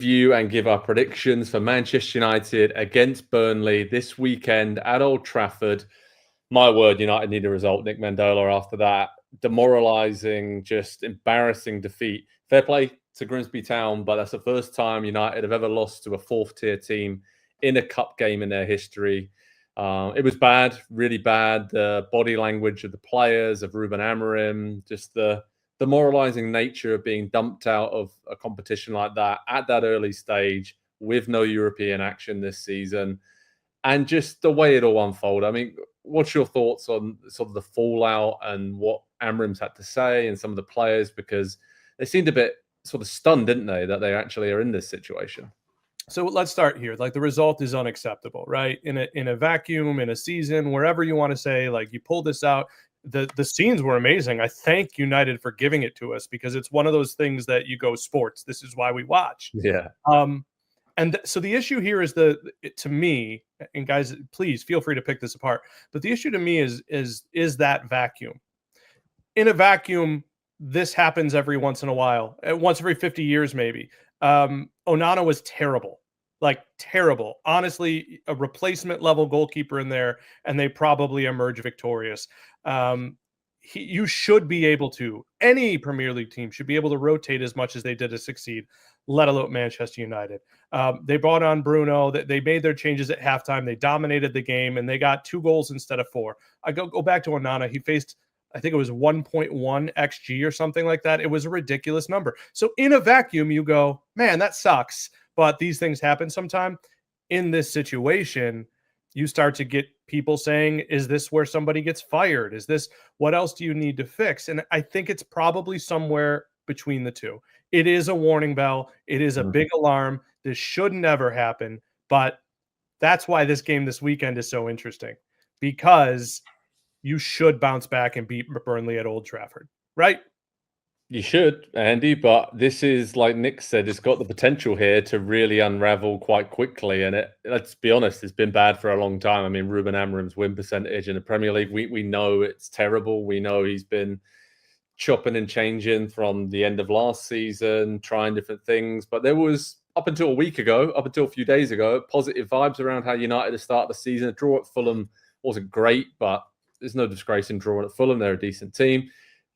View and give our predictions for Manchester United against Burnley this weekend at Old Trafford. My word, United need a result. Nick Mendola after that demoralising, just embarrassing defeat. Fair play to Grimsby Town, but that's the first time United have ever lost to a fourth-tier team in a cup game in their history. It was bad, really bad. The body language of the players, of Ruben Amorim, just the demoralizing nature of being dumped out of a competition like that at that early stage with no European action this season, and just the way it all unfolded. I mean, what's your thoughts on sort of the fallout and what Amram's had to say and some of the players? Because they seemed a bit sort of stunned, didn't they, that they actually are in this situation? So let's start here. Like, the result is unacceptable, right? In a vacuum, in a season, wherever you want to say, like, you pulled this out. The scenes were amazing. I thank United for giving it to us, because it's one of those things that you go, sports, this is why we watch. Yeah. So the issue here is to me, and guys, please feel free to pick this apart, but the issue to me is that vacuum. In a vacuum, this happens every once in a while, once every 50 years maybe. Onana was terrible, like terrible. Honestly, a replacement level goalkeeper in there, and they probably emerge victorious. You should be able to, any Premier League team should be able to rotate as much as they did to succeed, let alone Manchester United. They brought on Bruno. They made their changes at halftime. They dominated the game, and they got 2 goals instead of 4. I go back to Onana. He faced, I think it was 1.1 XG or something like that. It was a ridiculous number. So in a vacuum, you go, man, that sucks. But these things happen sometime. In this situation, you start to get people saying, is this where somebody gets fired? Is this, what else do you need to fix? And I think it's probably somewhere between the two. It is a warning bell. It is a big alarm. This should never happen. But that's why this game this weekend is so interesting, because you should bounce back and beat Burnley at Old Trafford, right? You should, Andy, but this is, like Nick said, it's got the potential here to really unravel quite quickly. And let's be honest, it's been bad for a long time. I mean, Ruben Amorim's win percentage in the Premier League, we know it's terrible. We know he's been chopping and changing from the end of last season, trying different things. But there was, up until a week ago, up until a few days ago, positive vibes around how United to start the season. A draw at Fulham wasn't great, but there's no disgrace in drawing at Fulham. They're a decent team.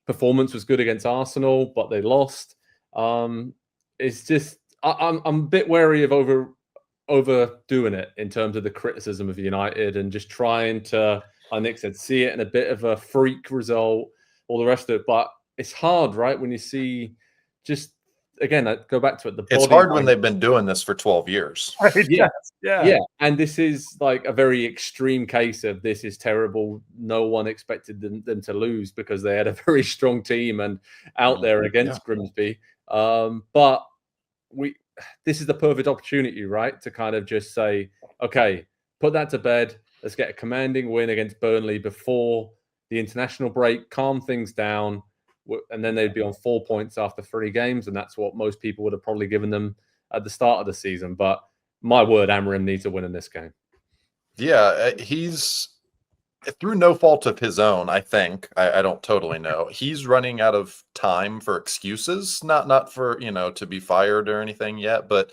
Performance was good against Arsenal, but they lost. It's just I'm a bit wary of overdoing it in terms of the criticism of United and just trying to, like Nick said, see it in a bit of a freak result, all the rest of it. But it's hard, right? When you see just, again, I go back to it. It's hard when they've been doing this for 12 years. Yeah. And this is like a very extreme case of this is terrible. No one expected them to lose because they had a very strong team and out there against Grimsby. But this is the perfect opportunity, right? To kind of just say, okay, put that to bed. Let's get a commanding win against Burnley before the international break, calm things down. And then they'd be on 4 points after 3 games. And that's what most people would have probably given them at the start of the season. But my word, Amorim needs to win in this game. Yeah, he's, through no fault of his own, I think. I don't totally know. He's running out of time for excuses, not for, to be fired or anything yet, but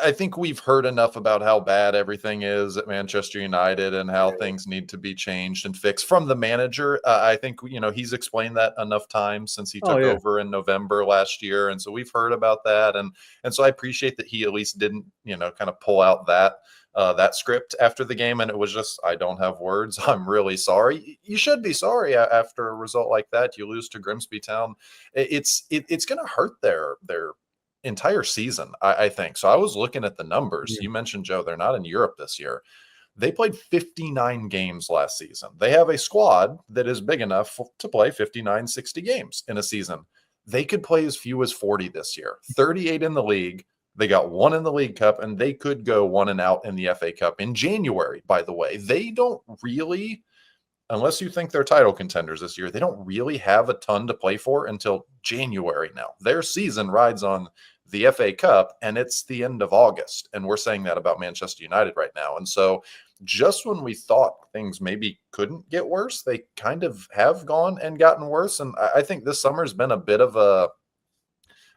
I think we've heard enough about how bad everything is at Manchester United and how things need to be changed and fixed from the manager. I think, he's explained that enough times since he took over in November last year. And so we've heard about that. And so I appreciate that he at least didn't, kind of pull out that script after the game. And it was just, I don't have words. I'm really sorry. You should be sorry after a result like that. You lose to Grimsby Town. It's going to hurt their entire season, I think. So I was looking at the numbers. You mentioned, Joe, they're not in Europe this year. They played 59 games last season. They have a squad that is big enough to play 59, 60 games in a season. They could play as few as 40 this year. 38 in the league. They got 1 in the League Cup, and they could go 1 and out in the FA Cup in January, by the way. They don't really, unless you think they're title contenders this year, they don't really have a ton to play for until January now. Their season rides on the FA Cup, and it's the end of August. And we're saying that about Manchester United right now. And so just when we thought things maybe couldn't get worse, they kind of have gone and gotten worse. And I think this summer has been a bit of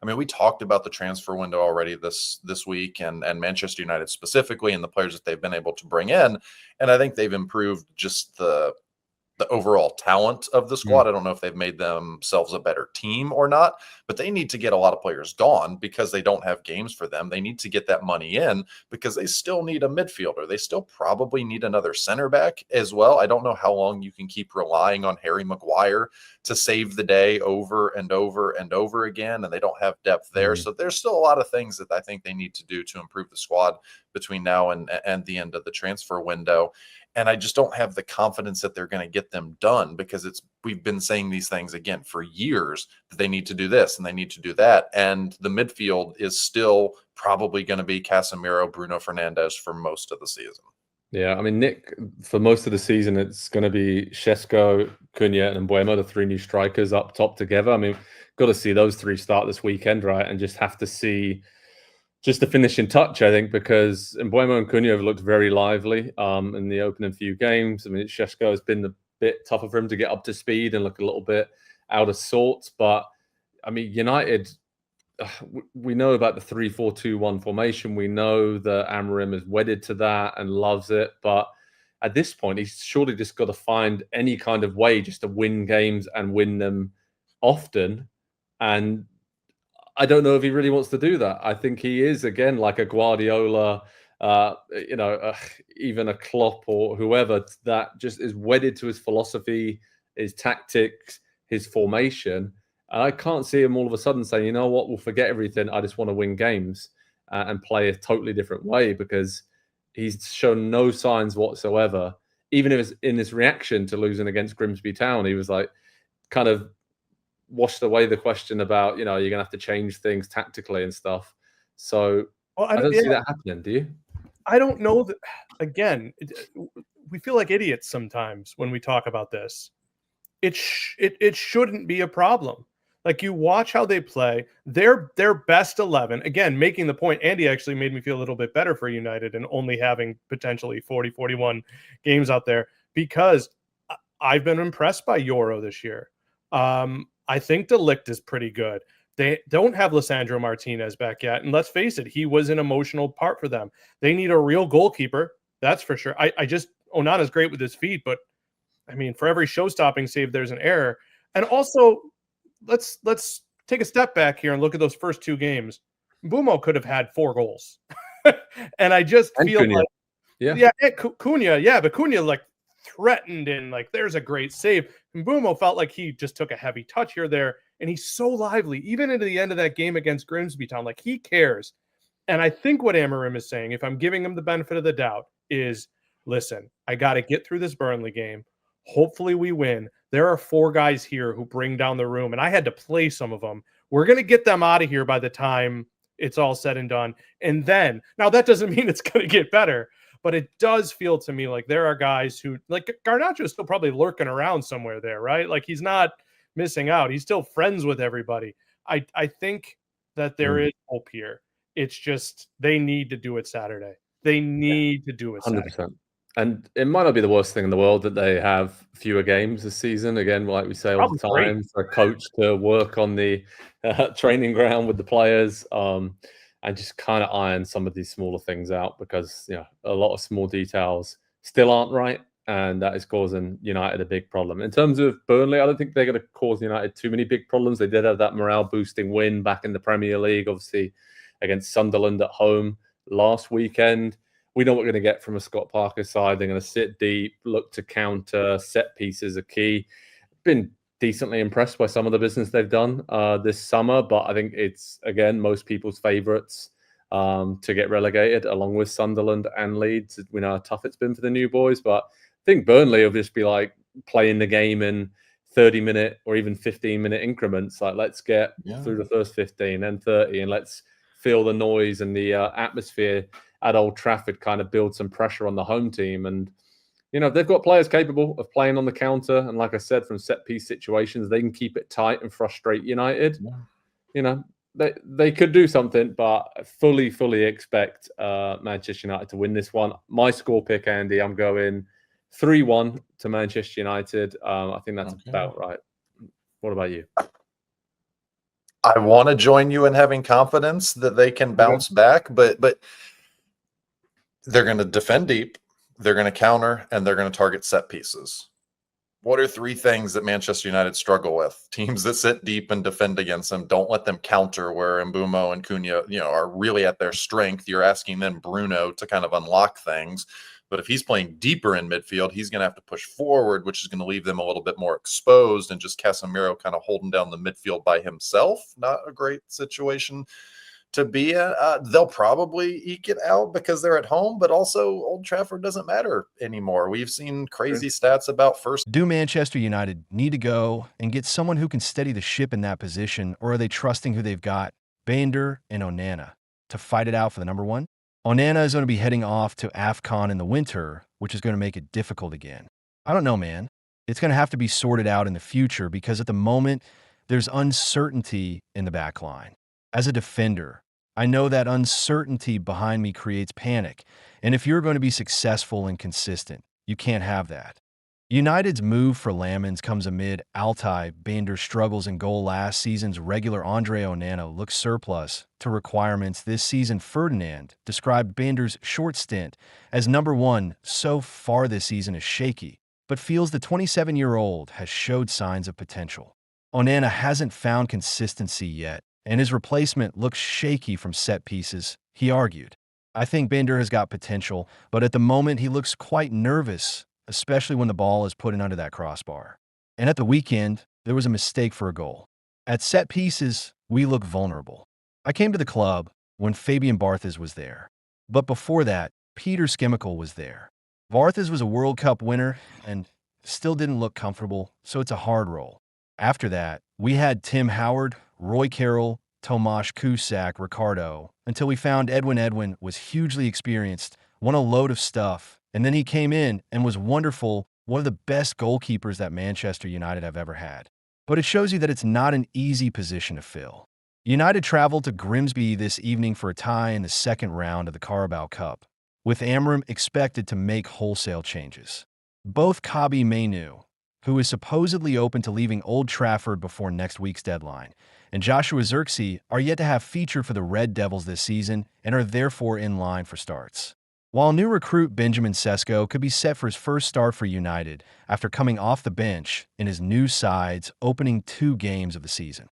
I mean, we talked about the transfer window already this week, and Manchester United specifically, and the players that they've been able to bring in, and I think they've improved just the overall talent of the squad. I don't know if they've made themselves a better team or not, but they need to get a lot of players gone because they don't have games for them. They need to get that money in because they still need a midfielder. They still probably need another center back as well. I don't know how long you can keep relying on Harry Maguire to save the day over and over and over again, and they don't have depth there. So there's still a lot of things that I think they need to do to improve the squad between now and the end of the transfer window. And I just don't have the confidence that they're going to get them done because we've been saying these things again for years that they need to do this and they need to do that. And the midfield is still probably going to be Casemiro, Bruno Fernandes for most of the season. Yeah, I mean, Nick, for most of the season, it's going to be Šeško, Cunha, and Mbeumo, the three new strikers up top together. I mean, got to see those three start this weekend, right? And just have to see just the finishing touch, I think, because Mbeumo and Cunha have looked very lively in the opening few games. I mean, Šeško has been a bit tougher for him to get up to speed and look a little bit out of sorts. But, I mean, United, we know about the 3-4-2-1 formation. We know that Amorim is wedded to that and loves it. But at this point, he's surely just got to find any kind of way just to win games and win them often. And I don't know if he really wants to do that. I think he is, again, like a Guardiola, even a Klopp or whoever that just is wedded to his philosophy, his tactics, his formation. And I can't see him all of a sudden saying, you know what, we'll forget everything. I just want to win games and play a totally different way, because he's shown no signs whatsoever. Even if it's in his reaction to losing against Grimsby Town, he was like kind of washed away the question about, you're going to have to change things tactically and stuff. So I don't see that happening. Do you? I don't know that. Again, we feel like idiots sometimes when we talk about this. It shouldn't be a problem. Like, you watch how they play, their best 11. Again, making the point, Andy actually made me feel a little bit better for United and only having potentially 40, 41 games out there, because I've been impressed by Euro this year. I think De Ligt is pretty good. They don't have Lisandro Martinez back yet. And let's face it, he was an emotional part for them. They need a real goalkeeper. That's for sure. Onana's great with his feet, but I mean, for every show-stopping save, there's an error. And also, let's take a step back here and look at those first two games. Mbeumo could have had 4 goals. And I just feel Cunha. like, Cunha, but Cunha like threatened and like there's a great save. And Mbeumo felt like he just took a heavy touch here, there, and he's so lively, even into the end of that game against Grimsby Town. Like, he cares. And I think what Amorim is saying, if I'm giving him the benefit of the doubt, is, listen, I got to get through this Burnley game. Hopefully we win. There are 4 guys here who bring down the room, and I had to play some of them. We're going to get them out of here by the time it's all said and done. And then, now that doesn't mean it's going to get better, but it does feel to me like there are guys who, like Garnacho is still probably lurking around somewhere there, right? Like, he's not missing out. He's still friends with everybody. I think that there is hope here. It's just they need to do it Saturday. They need to do it Saturday. 100%. And it might not be the worst thing in the world that they have fewer games this season. Again, like we say all the time, for a coach to work on the training ground with the players and just kind of iron some of these smaller things out, because a lot of small details still aren't right, and that is causing United a big problem. In terms of Burnley, I don't think they're going to cause United too many big problems. They did have that morale-boosting win back in the Premier League, obviously against Sunderland at home last weekend. We know what we're going to get from a Scott Parker side. They're going to sit deep, look to counter, set pieces are key. Been decently impressed by some of the business they've done this summer, but I think it's, again, most people's favourites to get relegated, along with Sunderland and Leeds. We know how tough it's been for the new boys, but I think Burnley will just be like playing the game in 30-minute or even 15-minute increments. Like, let's get through the first 15, then 30, and let's feel the noise and the atmosphere at Old Trafford, kind of build some pressure on the home team. And, they've got players capable of playing on the counter. And like I said, from set-piece situations, they can keep it tight and frustrate United. Yeah. They could do something, but I fully expect Manchester United to win this one. My score pick, Andy, I'm going 3-1 to Manchester United. I think that's about right. What about you? I want to join you in having confidence that they can bounce back, but they're going to defend deep, they're going to counter, and they're going to target set pieces. What are three things that Manchester United struggle with? Teams that sit deep and defend against them, don't let them counter, where Mbeumo and Cunha, are really at their strength. You're asking then Bruno to kind of unlock things. But if he's playing deeper in midfield, he's going to have to push forward, which is going to leave them a little bit more exposed, and just Casemiro kind of holding down the midfield by himself. Not a great situation to be in. They'll probably eke it out because they're at home, but also Old Trafford doesn't matter anymore. We've seen crazy stats about first. Do Manchester United need to go and get someone who can steady the ship in that position, or are they trusting who they've got, Bender and Onana, to fight it out for the number one? Onana is going to be heading off to AFCON in the winter, which is going to make it difficult again. I don't know, man. It's going to have to be sorted out in the future because at the moment, there's uncertainty in the back line. As a defender, I know that uncertainty behind me creates panic, and if you're going to be successful and consistent, you can't have that. United's move for Lamens comes amid Altay Bander's struggles in goal last season's regular Andre Onana looks surplus to requirements this season. Ferdinand described Bander's short stint as number one so far this season is shaky, but feels the 27-year-old has showed signs of potential. Onana hasn't found consistency yet, and his replacement looks shaky from set pieces, he argued. I think Bender has got potential, but at the moment he looks quite nervous, especially when the ball is put in under that crossbar. And at the weekend, there was a mistake for a goal. At set pieces, we look vulnerable. I came to the club when Fabian Barthez was there. But before that, Peter Schmeichel was there. Barthez was a World Cup winner and still didn't look comfortable, so it's a hard role. After that, we had Tim Howard, Roy Carroll, Tomasz Kusak, Ricardo, until we found Edwin. Edwin was hugely experienced, won a load of stuff, and then he came in and was wonderful, one of the best goalkeepers that Manchester United have ever had. But it shows you that it's not an easy position to fill. United traveled to Grimsby this evening for a tie in the second round of the Carabao Cup, with Amram expected to make wholesale changes. Both Kobbie Mainoo, who is supposedly open to leaving Old Trafford before next week's deadline, and Joshua Zirkzee are yet to have featured for the Red Devils this season and are therefore in line for starts. While new recruit Benjamin Sesko could be set for his first start for United after coming off the bench in his new side's opening 2 games of the season.